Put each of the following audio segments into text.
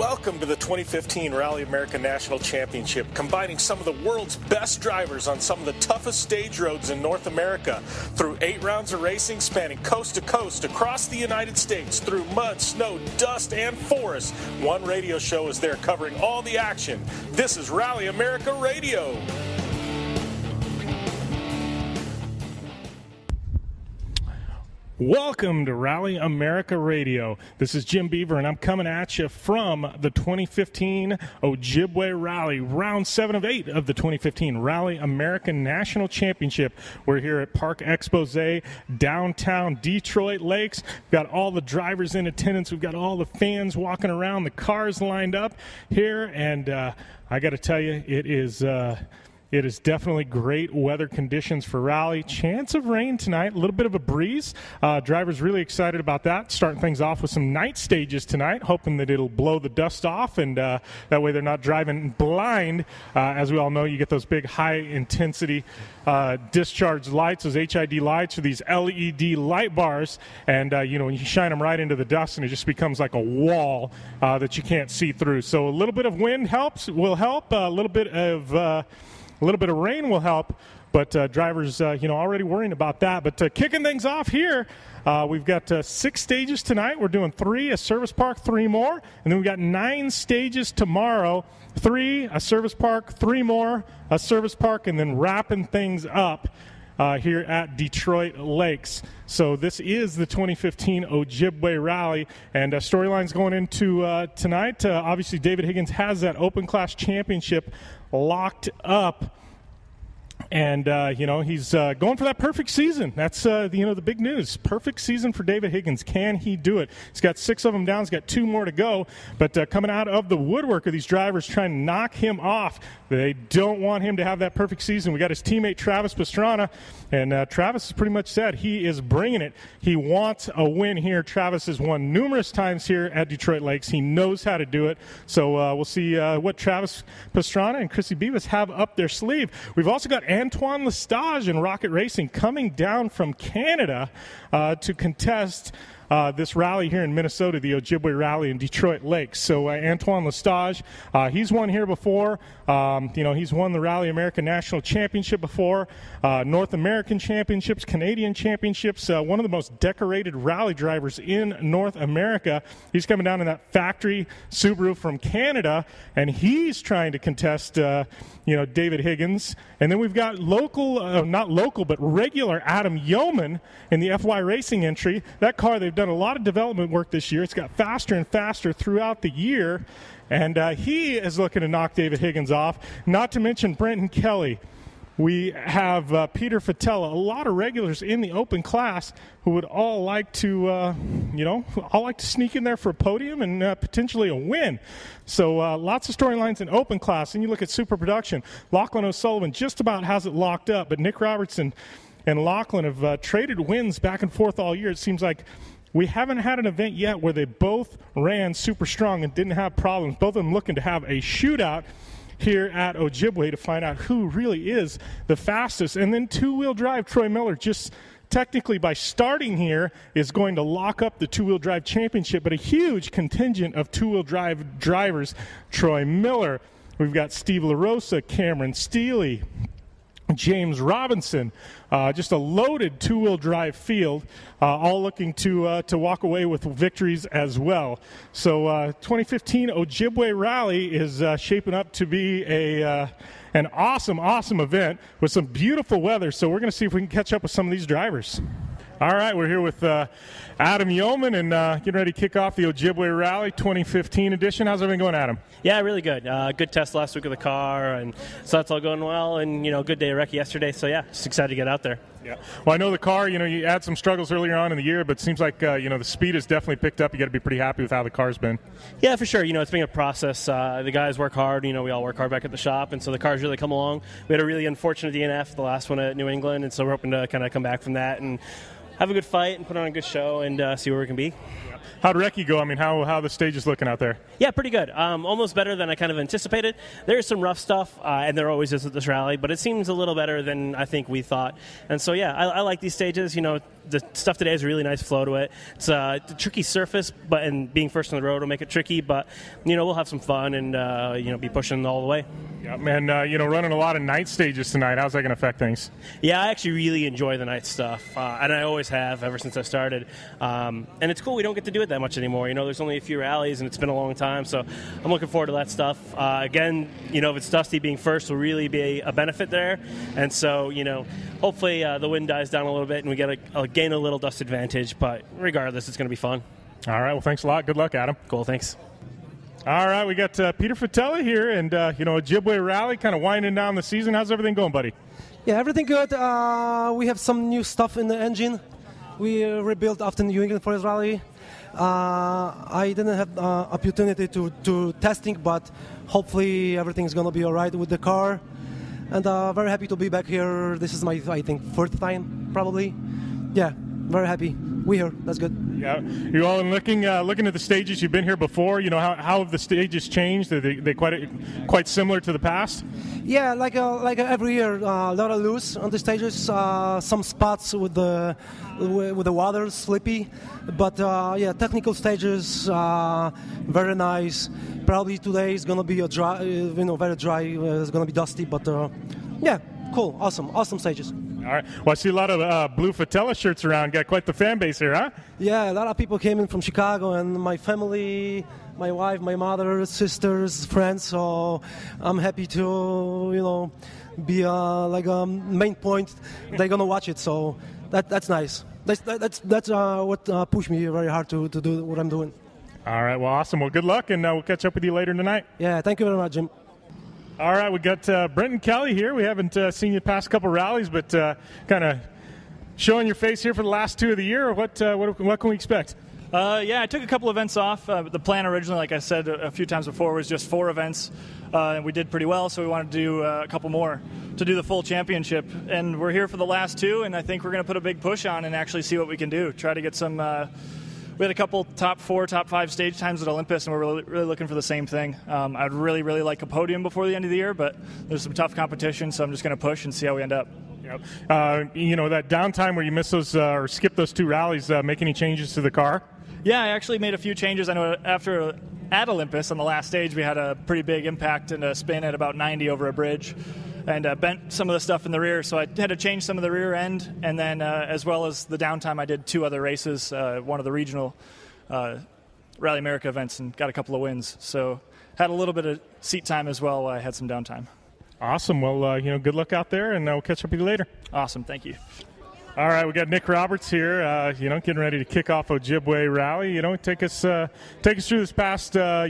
Welcome to the 2015 Rally America National Championship, combining some of the world's best drivers on some of the toughest stage roads in North America. Through 8 rounds of racing spanning coast to coast across the United States, through mud, snow, dust, and forest, one radio show is there covering all the action. This is Rally America Radio. Welcome to Rally America Radio. This is Jim Beaver, and I'm coming at you from the 2015 Ojibwe Rally, round 7 of 8 of the 2015 Rally America National Championship. We're here at Park Expose, downtown Detroit Lakes. We've got all the drivers in attendance. We've got all the fans walking around, the cars lined up here, and I got to tell you, it is definitely great weather conditions for rally. Chance of rain tonight, a little bit of a breeze. Drivers really excited about that. Starting things off with some night stages tonight, hoping that it'll blow the dust off, and that way they're not driving blind. As we all know, you get those big high-intensity discharge lights, those HID lights, or these LED light bars, and when you shine them right into the dust, and it just becomes like a wall that you can't see through. So a little bit of wind will help. A little bit of rain will help, but drivers, already worrying about that. But kicking things off here, we've got 6 stages tonight. We're doing 3, a service park, 3 more. And then we've got 9 stages tomorrow, 3, a service park, 3 more, a service park, and then wrapping things up here at Detroit Lakes. So this is the 2015 Ojibwe Rally, and storylines going into tonight. Obviously, David Higgins has that Open Class Championship locked up, and he's going for that perfect season. That's the big news. Perfect season for David Higgins. Can he do it? He's got 6 of them down. He's got 2 more to go, but coming out of the woodwork are these drivers trying to knock him off. They don't want him to have that perfect season. We got his teammate Travis Pastrana, and Travis has pretty much said he is bringing it. He wants a win here. Travis has won numerous times here at Detroit Lakes. He knows how to do it. So we'll see what Travis Pastrana and Chrissy Beavis have up their sleeve. We've also got Antoine Lestage in Rocket Racing coming down from Canada to contest this rally here in Minnesota, the Ojibwe Rally in Detroit Lakes. So Antoine Lestage, he's won here before. He's won the Rally America National Championship before, North American Championships, Canadian Championships, one of the most decorated rally drivers in North America. He's coming down in that factory Subaru from Canada, and he's trying to contest David Higgins. And then we've got not local, but regular Adam Yeoman in the FY Racing entry. That car, they've done a lot of development work this year. It's got faster and faster throughout the year, and he is looking to knock David Higgins off, not to mention Brenton Kelly. We have Peter Fatella, a lot of regulars in the open class who would all like to, sneak in there for a podium and potentially a win. So lots of storylines in open class. And you look at super production. Lachlan O'Sullivan just about has it locked up, but Nick Robertson and Lachlan have traded wins back and forth all year. It seems like we haven't had an event yet where they both ran super strong and didn't have problems. Both of them looking to have a shootout here at Ojibwe to find out who really is the fastest. And then two-wheel drive Troy Miller, just technically by starting here, is going to lock up the two-wheel drive championship, but a huge contingent of two-wheel drive drivers. Troy Miller, we've got Steve LaRosa, Cameron Steele, James Robinson, just a loaded two-wheel drive field, all looking to walk away with victories as well. So 2015 Ojibwe Rally is shaping up to be an awesome event with some beautiful weather. So we're going to see if we can catch up with some of these drivers. All right, we're here with Adam Yeoman and getting ready to kick off the Ojibwe Rally 2015 edition. How's everything going, Adam? Yeah, really good. Good test last week of the car, and so that's all going well. And good day of recce yesterday. So yeah, just excited to get out there. Yeah. Well, I know the car. You had some struggles earlier on in the year, but it seems like the speed has definitely picked up. You got to be pretty happy with how the car's been. Yeah, for sure. It's been a process. The guys work hard. We all work hard back at the shop, and so the car's really come along. We had a really unfortunate DNF, the last one at New England, and so we're hoping to kind of come back from that and have a good fight and put on a good show and see where we can be. How'd recce go? I mean, how the stage is looking out there? Yeah, pretty good. Almost better than I kind of anticipated. There's some rough stuff, and there always is at this rally, but it seems a little better than I think we thought. And so, yeah, I like these stages. You know, the stuff today has a really nice flow to it. It's a tricky surface, and being first on the road will make it tricky, but, you know, we'll have some fun and, be pushing all the way. Yeah, man, running a lot of night stages tonight, how's that going to affect things? Yeah, I actually really enjoy the night stuff, and I always have ever since I started. And it's cool we don't get to do it that much anymore. You know, there's only a few rallies, and it's been a long time, so I'm looking forward to that stuff. Again, you know, if it's dusty, being first will really be a benefit there. And so, you know, hopefully the wind dies down a little bit and we get gain a little dust advantage, but regardless, it's going to be fun. All right, well, thanks a lot. Good luck, Adam. Cool, thanks. All right, we got Peter Fatella here, and, Ojibwe Rally kind of winding down the season. How's everything going, buddy? Yeah, everything good. We have some new stuff in the engine. We rebuilt after New England Forest Rally. I didn't have opportunity to testing, but hopefully everything's going to be all right with the car. And very happy to be back here. This is my, I think, fourth time, probably. Yeah, very happy. We're here. That's good. Yeah, you all looking at the stages. You've been here before. You know, how have the stages changed? Are they quite similar to the past? Yeah, like every year, a lot of loose on the stages. Some spots with the water slippy, but yeah, technical stages, very nice. Probably today is gonna be a dry, very dry. It's gonna be dusty, but yeah, cool, awesome stages. All right. Well, I see a lot of blue Fatella shirts around. Got quite the fan base here, huh? Yeah, a lot of people came in from Chicago, and my family, my wife, my mother, sisters, friends. So I'm happy to, be like a main point. They're gonna watch it, so that's nice. That's what pushed me very hard to do what I'm doing. All right. Well, awesome. Well, good luck, and we'll catch up with you later tonight. Yeah. Thank you very much, Jim. All right, we got Brenton Kelly here. We haven't seen you the past couple rallies, but kind of showing your face here for the last two of the year. What can we expect? Yeah, I took a couple events off. The plan originally, like I said a few times before, was just 4 events, and we did pretty well, so we wanted to do a couple more to do the full championship. And we're here for the last 2, and I think we're going to put a big push on and actually see what we can do. Try to get some we had a couple top 4, top 5 stage times at Olympus, and we're really looking for the same thing. I'd really like a podium before the end of the year, but there's some tough competition, so I'm just going to push and see how we end up. Yep. That downtime where you miss those or skip those 2 rallies, make any changes to the car? Yeah, I actually made a few changes. I know at Olympus on the last stage, we had a pretty big impact and a spin at about 90 over a bridge, and bent some of the stuff in the rear, so I had to change some of the rear end. And then as well as the downtime, I did 2 other races, one of the regional Rally America events, and got a couple of wins. So had a little bit of seat time as well while I had some downtime. Awesome. Well, good luck out there, and we'll catch up with you later. Awesome. Thank you. All right, we got Nick Roberts here, getting ready to kick off Ojibwe Rally. Take us through this past, I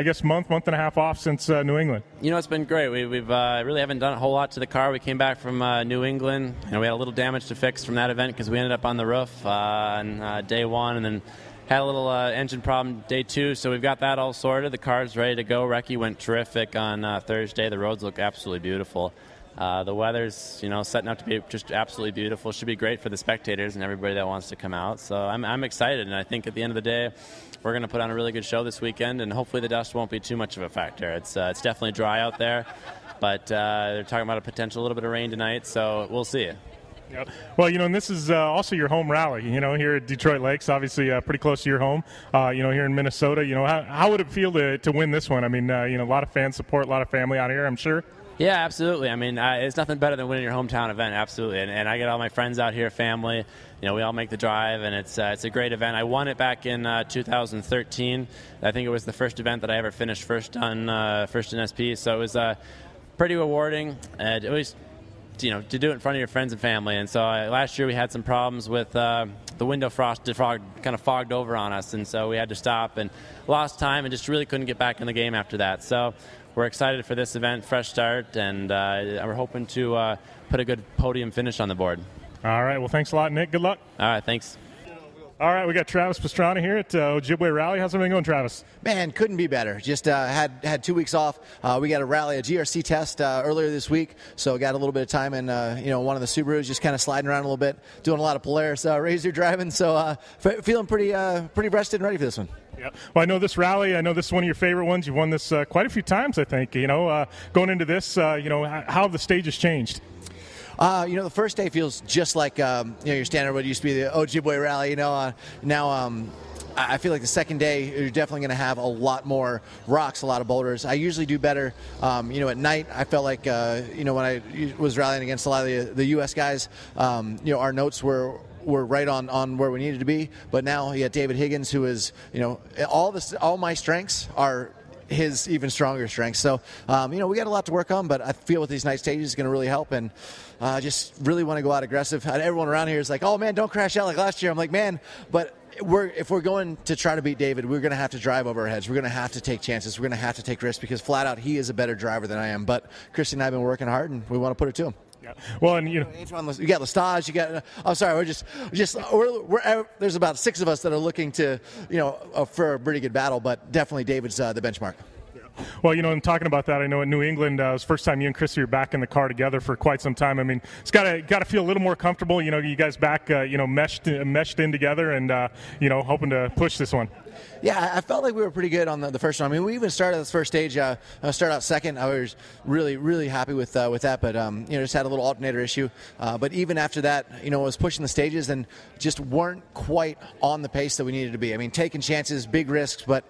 guess month and a half off since New England. It's been great. We've really haven't done a whole lot to the car. We came back from New England, and we had a little damage to fix from that event because we ended up on the roof on day 1, and then had a little engine problem day 2. So we've got that all sorted. The car's ready to go. Recce went terrific on Thursday. The roads look absolutely beautiful. The weather's, setting up to be just absolutely beautiful. Should be great for the spectators and everybody that wants to come out. So I'm excited, and I think at the end of the day, we're going to put on a really good show this weekend, and hopefully the dust won't be too much of a factor. It's definitely dry out there, but they're talking about a potential little bit of rain tonight, so we'll see. Yep. Well, and this is also your home rally, here at Detroit Lakes, obviously pretty close to your home, here in Minnesota. How would it feel to win this one? I mean, a lot of fan support, a lot of family out here, I'm sure. Yeah, absolutely. I mean, it's nothing better than winning your hometown event, absolutely. And I get all my friends out here, family. We all make the drive, and it's a great event. I won it back in 2013. I think it was the first event that I ever finished first in SP. So it was pretty rewarding. And it was, to do it in front of your friends and family. And so last year we had some problems with the window frost kind of fogged over on us, and so we had to stop and lost time and just really couldn't get back in the game after that. So we're excited for this event, fresh start, and we're hoping to put a good podium finish on the board. All right. Well, thanks a lot, Nick. Good luck. All right. Thanks. All right, we got Travis Pastrana here at Ojibwe Rally. How's everything going, Travis? Man, couldn't be better. Just had 2 weeks off. We got a GRC test earlier this week, so got a little bit of time in one of the Subarus, just kind of sliding around a little bit, doing a lot of Polaris Razor driving. So feeling pretty rested and ready for this one. Yeah. Well, I know this rally. I know this is one of your favorite ones. You've won this quite a few times, I think. Going into this, how have the stages changed? The first day feels just like your standard what used to be the Ojibwe rally. Now I feel like the second day you're definitely going to have a lot more rocks, a lot of boulders. I usually do better. At night I felt like when I was rallying against a lot of the U.S. guys, our notes were right on where we needed to be. But now you got David Higgins, who is all my strengths are his even stronger strengths. So, we got a lot to work on, but I feel with these night stages is going to really help, and just really want to go out aggressive. And everyone around here is like, oh, man, don't crash out like last year. I'm like, man, but if we're going to try to beat David, we're going to have to drive over our heads. We're going to have to take chances. We're going to have to take risks because flat out he is a better driver than I am. But Christy and I have been working hard, and we want to put it to him. Yeah. Well, and you got Lestage. You got. I'm sorry. We're there's about 6 of us that are looking to, for a pretty good battle. But definitely David's the benchmark. Well, in talking about that, I know in New England, it was the first time you and Chrissy are back in the car together for quite some time. I mean, it's got to feel a little more comfortable. You guys back, meshed in together, and hoping to push this one. Yeah, I felt like we were pretty good on the first one. I mean, we even started this first stage. Started out second. I was really, really happy with that, but just had a little alternator issue. But even after that, I was pushing the stages and just weren't quite on the pace that we needed to be. I mean, taking chances, big risks, but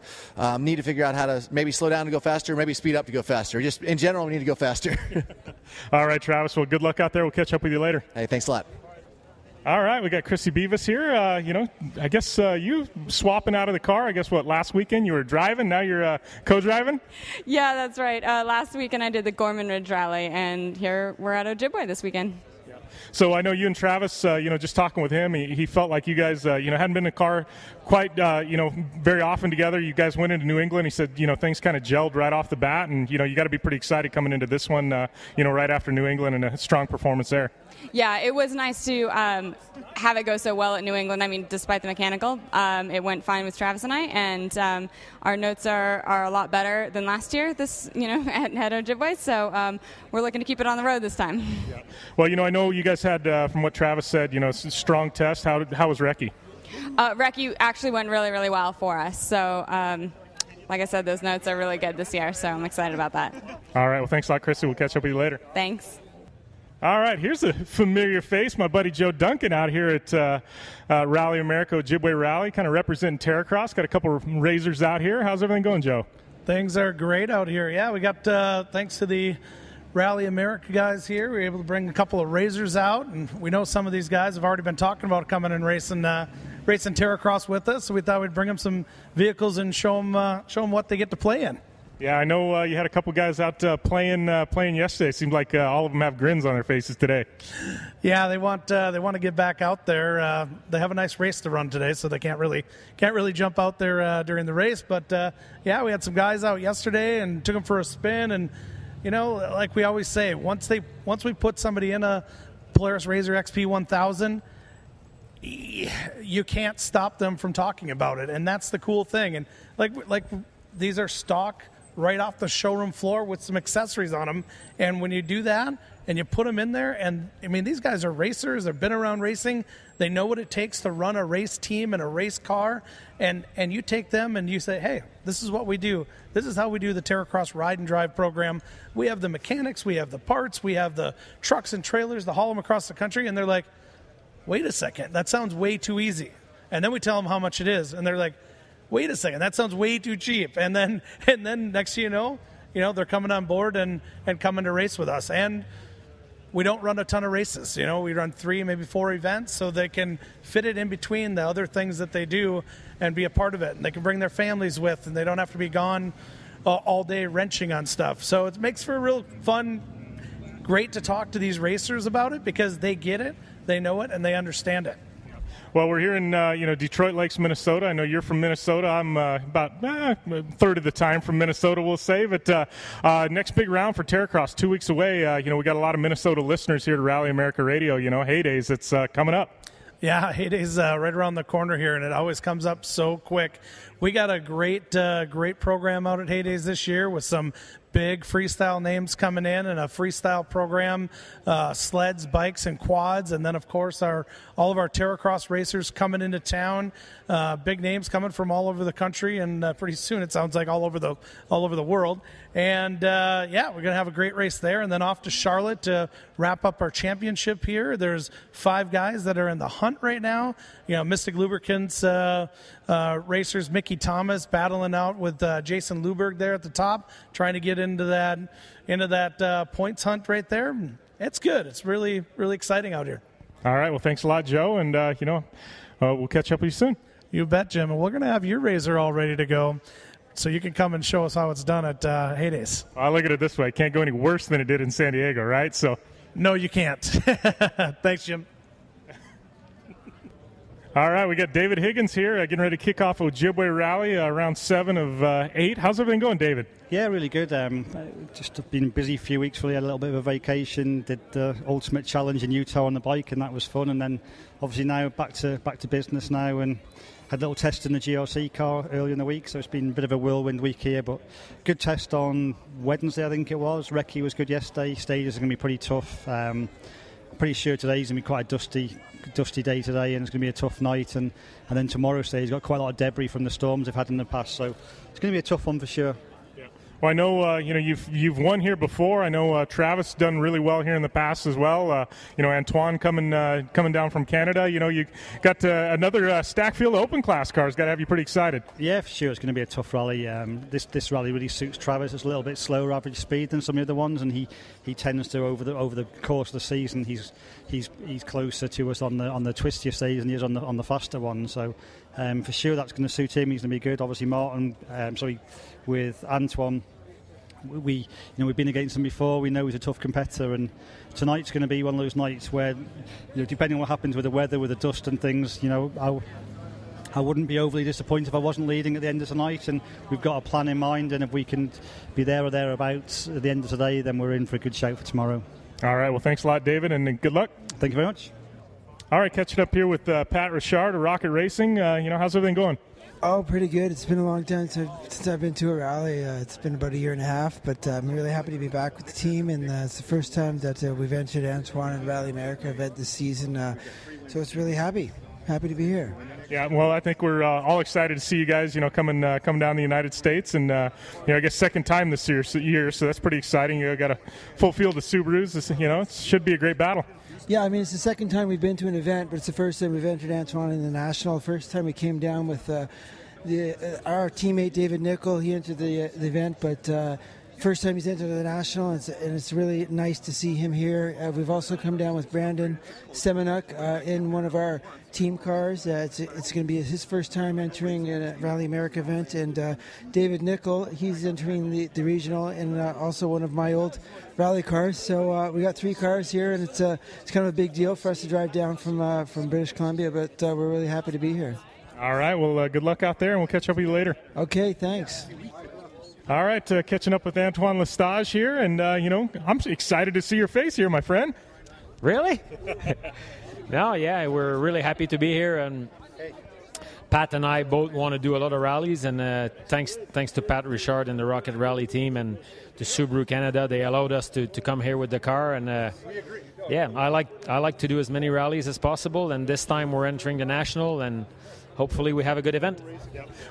need to figure out how to maybe slow down to go faster, maybe speed up to go faster. Just in general, we need to go faster. All right, Travis. Well, good luck out there. We'll catch up with you later. Hey, thanks a lot. All right, we got Chrissy Beavis here. I guess you swapping out of the car. I guess last weekend you were driving, now you're co-driving? Yeah, that's right. Last weekend I did the Gorman Ridge Rally, and here we're at Ojibwe this weekend. So I know you and Travis, just talking with him, he felt like you guys, hadn't been in the car quite, very often together. You guys went into New England. He said, things kind of gelled right off the bat, and, you got to be pretty excited coming into this one, right after New England and a strong performance there. Yeah, it was nice to have it go so well at New England. I mean, despite the mechanical, it went fine with Travis and I, and our notes are a lot better than last year. This, at Ojibwe, so we're looking to keep it on the road this time. Yeah. Well, I know you guys had, from what Travis said, a strong test. How was Recce? Recce actually went really, really well for us. So, like I said, those notes are really good this year, so I'm excited about that. All right. Well, thanks a lot, Chrissy. We'll catch up with you later. Thanks. All right, here's a familiar face, my buddy Joe Duncan out here at Rally America Ojibwe Rally, kind of representing Terracross. Got a couple of Razors out here. How's everything going, Joe? Things are great out here. Yeah, we got, thanks to the Rally America guys here, we were able to bring a couple of Razors out, and we know some of these guys have already been talking about coming and racing Terracross with us, so we thought we'd bring them some vehicles and show them what they get to play in. Yeah, I know you had a couple guys out playing yesterday. It seemed like all of them have grins on their faces today. Yeah, they want to get back out there. They have a nice race to run today, so they can't really jump out there during the race. But we had some guys out yesterday and took them for a spin. And like we always say, once we put somebody in a Polaris Razor XP 1000, you can't stop them from talking about it, and that's the cool thing. And like these are stock, right off the showroom floor with some accessories on them. And when you do that and you put them in there, and I mean, these guys are racers. They've been around racing. They know what it takes to run a race team and a race car. And you take them and you say, hey, this is what we do. This is how we do the Terracross Ride and Drive program. We have the mechanics. We have the parts. We have the trucks and trailers to haul them across the country. And they're like, wait a second, that sounds way too easy. And then we tell them how much it is. And they're like, wait a second, that sounds way too cheap. And then next thing you know, they're coming on board and coming to race with us. And we don't run a ton of races. We run 3, maybe 4 events, so they can fit it in between the other things that they do and be a part of it. And they can bring their families with, and they don't have to be gone all day wrenching on stuff. So it makes for a real fun, great to talk to these racers about it because they get it, they know it, and they understand it. Well, we're here in Detroit Lakes, Minnesota. I know you're from Minnesota. I'm about a third of the time from Minnesota, we'll say. But next big round for Terracross, 2 weeks away. We got a lot of Minnesota listeners here to Rally America Radio. Heydays, it's coming up. Yeah, Heyday's right around the corner here, and it always comes up so quick. We got a great program out at Heyday's this year with some big freestyle names coming in and a freestyle program, sleds, bikes, and quads, and then of course all of our Terracross racers coming into town. Big names coming from all over the country, and pretty soon it sounds like all over the world. And yeah, we're gonna have a great race there, and then off to Charlotte to wrap up our championship here. There's 5 guys that are in the hunt right now. You know, Mystic Lubricants racers, Mickey Thomas battling out with Jason Luberg there at the top, trying to get into that points hunt right there. It's good. It's really, really exciting out here. All right. Well, thanks a lot, Joe, and we'll catch up with you soon. You bet, Jim. And we're going to have your razor all ready to go, so you can come and show us how it's done at Heyday's. I look at it this way: it can't go any worse than it did in San Diego, right? So, no, you can't. Thanks, Jim. All right, we got David Higgins here getting ready to kick off Ojibwe Rally, round 7 of 8. How's everything going, David? Yeah, really good. Just been a busy few weeks. Really had a little bit of a vacation. Did the Ultimate Challenge in Utah on the bike, and that was fun. And then obviously now back to business now, and had a little test in the GRC car earlier in the week. So it's been a bit of a whirlwind week here, but good test on Wednesday, I think it was. Recce was good yesterday. Stages are going to be pretty tough. Pretty sure today's going to be quite a dusty day today, and it's going to be a tough night, and then tomorrow's day has got quite a lot of debris from the storms they've had in the past, so it's going to be a tough one for sure. Well, I know you've won here before. I know Travis done really well here in the past as well. Antoine coming down from Canada. You got another stack field of open class cars. Got to have you pretty excited. Yeah, for sure. It's going to be a tough rally. This rally really suits Travis. It's a little bit slower average speed than some of the other ones, and he tends to over the course of the season he's closer to us on the twistier stages than he is on the faster ones. So for sure that's going to suit him. He's going to be good. Obviously with Antoine, we've been against him before. We know he's a tough competitor, and tonight's going to be one of those nights where, depending on what happens with the weather, with the dust and things, I wouldn't be overly disappointed if I wasn't leading at the end of tonight. And we've got a plan in mind, and if we can be there or thereabouts at the end of today, then we're in for a good shout for tomorrow. All right. Well, thanks a lot, David, and good luck. Thank you very much. All right, catching up here with Pat Richard of Rocket Racing. How's everything going? Oh, pretty good. It's been a long time since I've been to a rally. It's been about a year and a half, but I'm really happy to be back with the team, and it's the first time that we've entered Antoine and Rally America event this season, so it's really happy to be here. Yeah, well, I think we're all excited to see you guys, coming down the United States, and I guess second time this year, so that's pretty exciting. You got a full field of Subarus. It should be a great battle. Yeah, I mean, it's the second time we've been to an event, but it's the first time we've entered Antoine in the National. The first time we came down with our teammate David Nickel, he entered the event, but first time he's entered the National, and it's really nice to see him here. We've also come down with Brandon Semenuk in one of our team cars. It's going to be his first time entering a Rally America event, and David Nickel, he's entering the regional, and also one of my old rally cars. So we got 3 cars here, and it's kind of a big deal for us to drive down from British Columbia, but we're really happy to be here. All right, well, good luck out there, and we'll catch up with you later. Okay, thanks. All right, catching up with Antoine Lestage here, and, I'm excited to see your face here, my friend. Really? No, yeah, we're really happy to be here, and Pat and I both want to do a lot of rallies, and thanks to Pat Richard and the Rocket Rally team and to Subaru Canada, they allowed us to come here with the car, and yeah, I like to do as many rallies as possible, and this time we're entering the National, and hopefully we have a good event.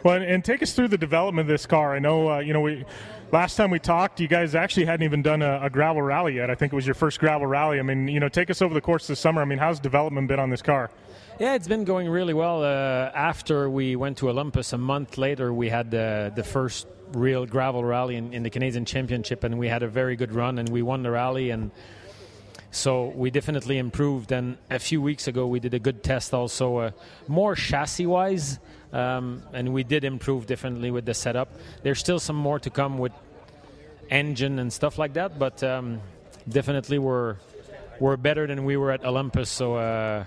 Well, and take us through the development of this car. I know, last time we talked, you guys actually hadn't even done a gravel rally yet. I think it was your first gravel rally. I mean, take us over the course of the summer. I mean, how's development been on this car? Yeah, it's been going really well. After we went to Olympus, a month later, we had the first real gravel rally in the Canadian Championship, and we had a very good run, and we won the rally, and so we definitely improved. And a few weeks ago, we did a good test also, more chassis-wise, and we did improve differently with the setup. There's still some more to come with engine and stuff like that, but definitely we're better than we were at Olympus. So,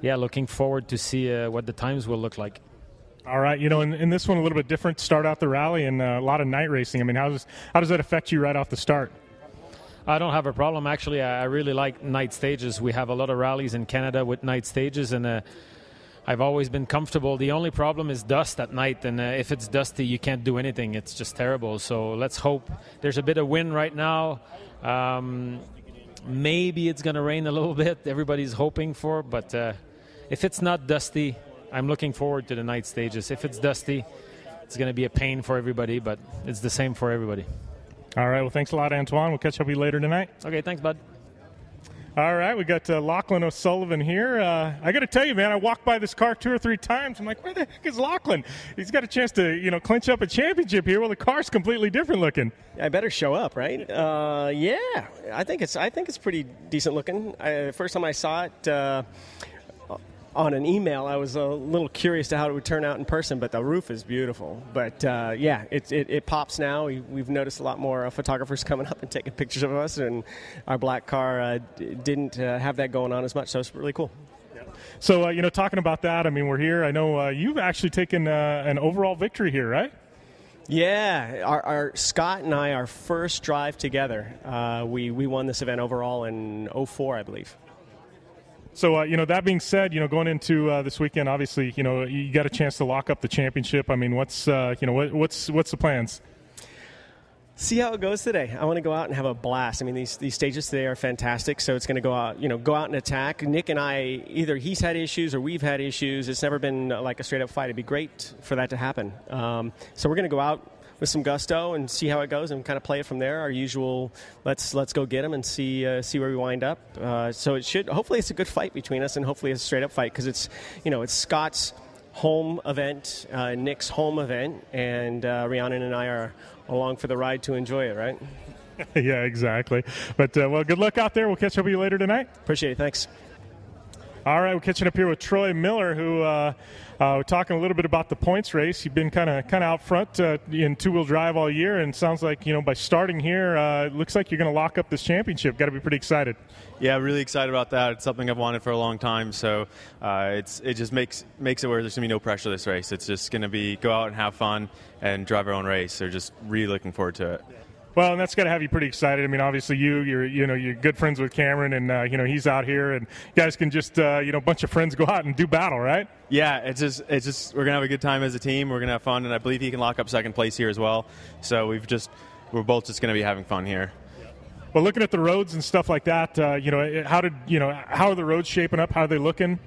yeah, looking forward to see what the times will look like. All right, in this one a little bit different, start out the rally and a lot of night racing. I mean, how does that affect you right off the start? I don't have a problem. Actually, I really like night stages. We have a lot of rallies in Canada with night stages, and I've always been comfortable. The only problem is dust at night, and if it's dusty, you can't do anything. It's just terrible. So let's hope. There's a bit of wind right now. Maybe it's going to rain a little bit. Everybody's hoping for, but if it's not dusty, I'm looking forward to the night stages. If it's dusty, it's going to be a pain for everybody, but it's the same for everybody. All right. Well, thanks a lot, Antoine. We'll catch up with you later tonight. Okay. Thanks, bud. All right. We got Lachlan O'Sullivan here. I got to tell you, man, I walked by this car 2 or 3 times. I'm like, where the heck is Lachlan? He's got a chance to, clinch up a championship here. Well, the car's completely different looking. I better show up, right? Yeah. I think it's pretty decent looking. First time I saw it on an email, I was a little curious to how it would turn out in person, but the roof is beautiful. But yeah, it pops now. We've noticed a lot more photographers coming up and taking pictures of us, and our black car didn't have that going on as much, so it's really cool. So, talking about that, I mean, we're here. I know you've actually taken an overall victory here, right? Yeah, our Scott and I, our first drive together, we won this event overall in 2004, I believe. So, that being said, going into this weekend, obviously, you got a chance to lock up the championship. I mean, what's the plans? See how it goes today. I want to go out and have a blast. I mean, these stages today are fantastic, so it's going to go out and attack. Nick and I, either he's had issues or we've had issues. It's never been like a straight-up fight. It'd be great for that to happen. So we're going to go out with some gusto and see how it goes and kind of play it from there. Our usual, let's go get them and see where we wind up. So hopefully it's a good fight between us, and hopefully it's a straight up fight, because it's Scott's home event, Nick's home event, and Rhiannon and I are along for the ride to enjoy it, right? Yeah, exactly. But well, good luck out there. We'll catch up with you later tonight. Appreciate it. Thanks. All right, we're catching up here with Troy Miller, who we're talking a little bit about the points race. You've been kind of out front in two-wheel drive all year, and sounds like by starting here, it looks like you're going to lock up this championship. Got to be pretty excited. Yeah, really excited about that. It's something I've wanted for a long time, so it just makes it where there's going to be no pressure this race. It's just going to be go out and have fun and drive our own race. So just really looking forward to it. Well, and that's got to have you pretty excited. I mean, obviously you're good friends with Cameron, and he's out here, and you guys can just a bunch of friends go out and do battle, right? Yeah, it's just we're gonna have a good time as a team. We're gonna have fun, and I believe he can lock up second place here as well. So we're both just gonna be having fun here. Well, looking at the roads and stuff like that, how are the roads shaping up? How are they looking?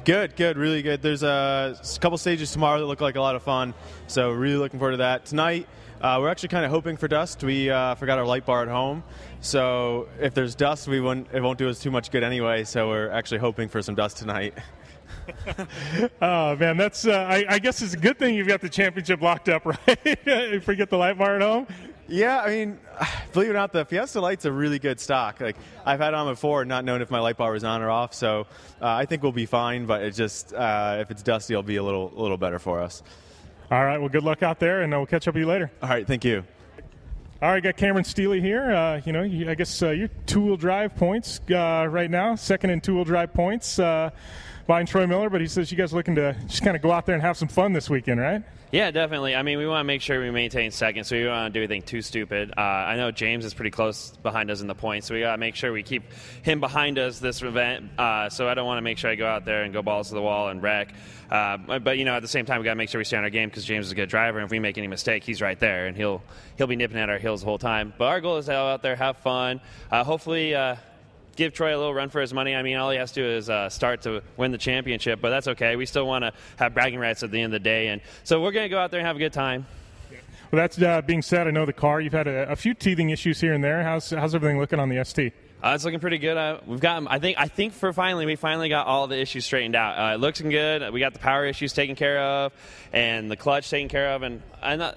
Good, really good. There's a couple stages tomorrow that look like a lot of fun, so really looking forward to that. Tonight, we're actually kind of hoping for dust. We forgot our light bar at home, so if there's dust, it won't do us too much good anyway, so we're actually hoping for some dust tonight. Oh, man, that's I guess it's a good thing you've got the championship locked up, right? Forget the light bar at home? Yeah, I mean, believe it or not, the Fiesta light's a really good stock. Like, I've had it on before and not known if my light bar was on or off, so I think we'll be fine, but it just if it's dusty, it'll be a little better for us. All right, well, good luck out there, and we'll catch up with you later. All right, thank you. All right, got Cameron Steele here. I guess your two-wheel drive points right now, second in two-wheel drive points behind Troy Miller, but he says you guys are looking to just kind of go out there and have some fun this weekend, right? Yeah, definitely. I mean, we want to make sure we maintain second, so we don't want to do anything too stupid. I know James is pretty close behind us in the points, so we got to make sure we keep him behind us this event. So I don't want to make sure I go out there and go balls to the wall and wreck. But at the same time, we got to make sure we stay on our game because James is a good driver, and if we make any mistake, he's right there, and he'll be nipping at our heels the whole time. But our goal is to go out there, have fun, hopefully give Troy a little run for his money. I mean, all he has to do is start to win the championship, but that's okay. We still want to have bragging rights at the end of the day, and so we're going to go out there and have a good time. Well, that's being said, I know the car, you've had a few teething issues here and there. How's everything looking on the ST? It's looking pretty good. We've got, I think we finally got all the issues straightened out. It looks good. We got the power issues taken care of, and the clutch taken care of, and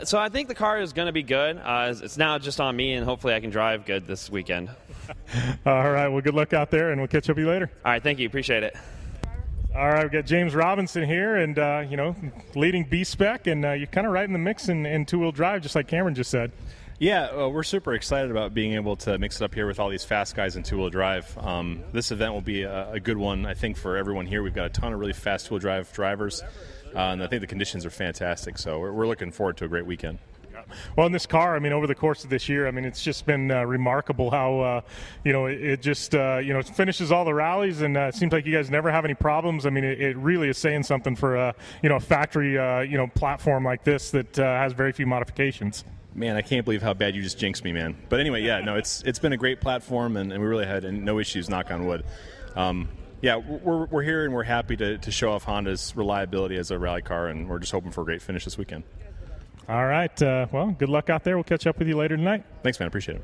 so I think the car is going to be good. It's now just on me, and hopefully I can drive good this weekend. All right. Well, good luck out there, and we'll catch up with you later. All right. Thank you. Appreciate it. All right. We've got James Robinson here, and leading B-Spec, and you're kind of right in the mix in two-wheel drive, just like Cameron just said. Yeah, we're super excited about being able to mix it up here with all these fast guys in two-wheel drive. This event will be a good one, I think, for everyone here. We've got a ton of really fast two-wheel drive drivers, and I think the conditions are fantastic. So we're looking forward to a great weekend. Well, in this car, I mean, over the course of this year, I mean, it's just been remarkable how, it just, it finishes all the rallies, and it seems like you guys never have any problems. I mean, it really is saying something for, a factory, platform like this that has very few modifications. Man, I can't believe how bad you just jinxed me, man. But anyway, yeah, no, it's been a great platform, and we really had no issues, knock on wood. Yeah, we're here, and we're happy to show off Honda's reliability as a rally car, and we're just hoping for a great finish this weekend. All right. Well, good luck out there. We'll catch up with you later tonight. Thanks, man. Appreciate it.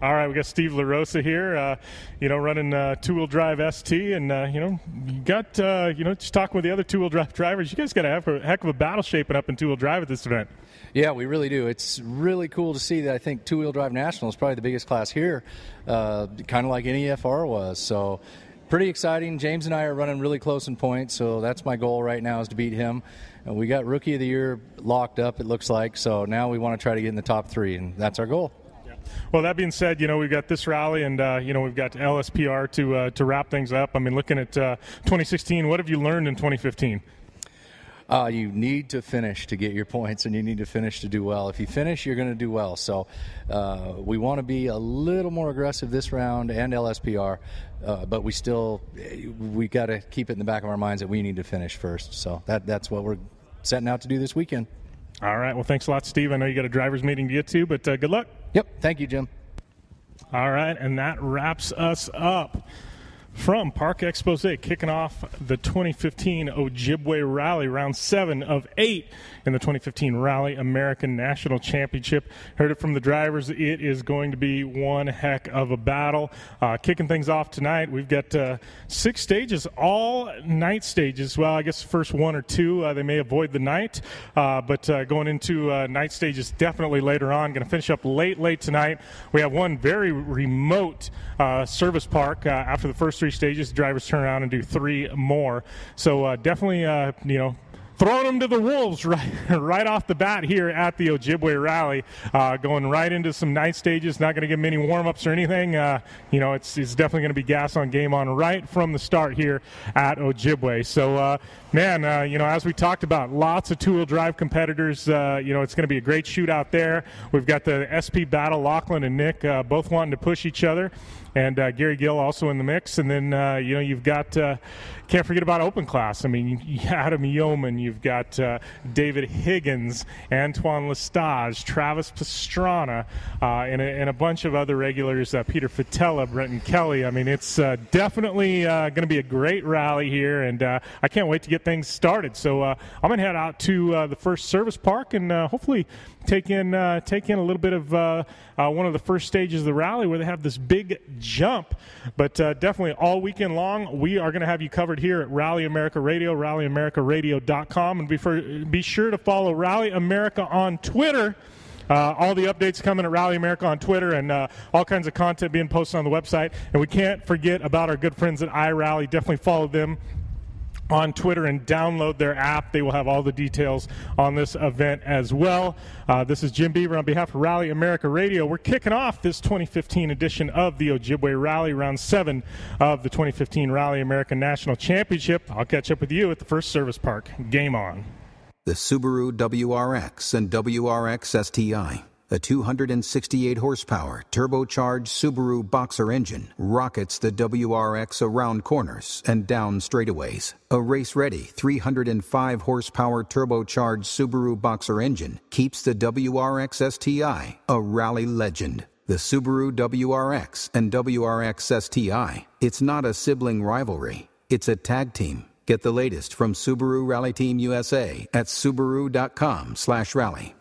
All right, we got Steve LaRosa here, running two-wheel drive ST, and, you got, just talking with the other two-wheel drive drivers, you guys got a heck of a battle shaping up in two-wheel drive at this event. Yeah, we really do. It's really cool to see that. I think two-wheel drive national is probably the biggest class here, kind of like NEFR was. So pretty exciting. James and I are running really close in points, so that's my goal right now is to beat him. And we got Rookie of the Year locked up, it looks like, so now we want to try to get in the top 3, and that's our goal. Well, that being said, we've got this rally, and we've got LSPR to wrap things up. I mean, looking at 2016, what have you learned in 2015? You need to finish to get your points, and you need to finish to do well. If you finish, you're going to do well. So we want to be a little more aggressive this round and LSPR, but we got to keep it in the back of our minds that we need to finish first. So that's what we're setting out to do this weekend. All right. Well, thanks a lot, Steve. I know you got a driver's meeting to get to, but good luck. Yep. Thank you, Jim. All right, and that wraps us up from Park Exposé, kicking off the 2015 Ojibwe Rally, round 7 of 8 in the 2015 Rally American National Championship. Heard it from the drivers. It is going to be one heck of a battle. Kicking things off tonight, we've got 6 stages, all night stages. Well, I guess the first 1 or 2, they may avoid the night, but going into night stages definitely later on. Going to finish up late tonight. We have one very remote service park after the first 3 stages. The drivers turn around and do 3 more. So definitely, throwing them to the wolves right off the bat here at the Ojibwe Rally, going right into some night stages. Not going to give them any warm-ups or anything. It's definitely going to be gas on, game on right from the start here at Ojibwe. So, as we talked about, lots of two-wheel drive competitors. It's going to be a great shootout there. We've got the SP battle, Lachlan and Nick, both wanting to push each other. And Gary Gill also in the mix. And then, you've got, can't forget about open class. I mean, Adam Yeoman, you've got David Higgins, Antoine Lestage, Travis Pastrana, and a bunch of other regulars, Peter Fatella, Brenton Kelly. I mean, it's definitely going to be a great rally here, and I can't wait to get things started. So I'm going to head out to the first service park and hopefully take in a little bit of one of the first stages of the rally where they have this big jump. But definitely all weekend long, we are going to have you covered here at Rally America Radio, rallyamericaradio.com, and be sure to follow Rally America on Twitter. All the updates coming at Rally America on Twitter, and all kinds of content being posted on the website. And we can't forget about our good friends at iRally. Definitely follow them on Twitter and download their app. They will have all the details on this event as well. This is Jim Beaver on behalf of Rally America Radio. We're kicking off this 2015 edition of the Ojibwe Rally, round 7 of the 2015 Rally American National Championship. I'll catch up with you at the first service park. Game on. The Subaru WRX and WRX STI. A 268 horsepower turbocharged Subaru Boxer engine rockets the WRX around corners and down straightaways. A race-ready 305 horsepower turbocharged Subaru Boxer engine keeps the WRX STI a rally legend. The Subaru WRX and WRX STI. It's not a sibling rivalry. It's a tag team. Get the latest from Subaru Rally Team USA at Subaru.com/rally.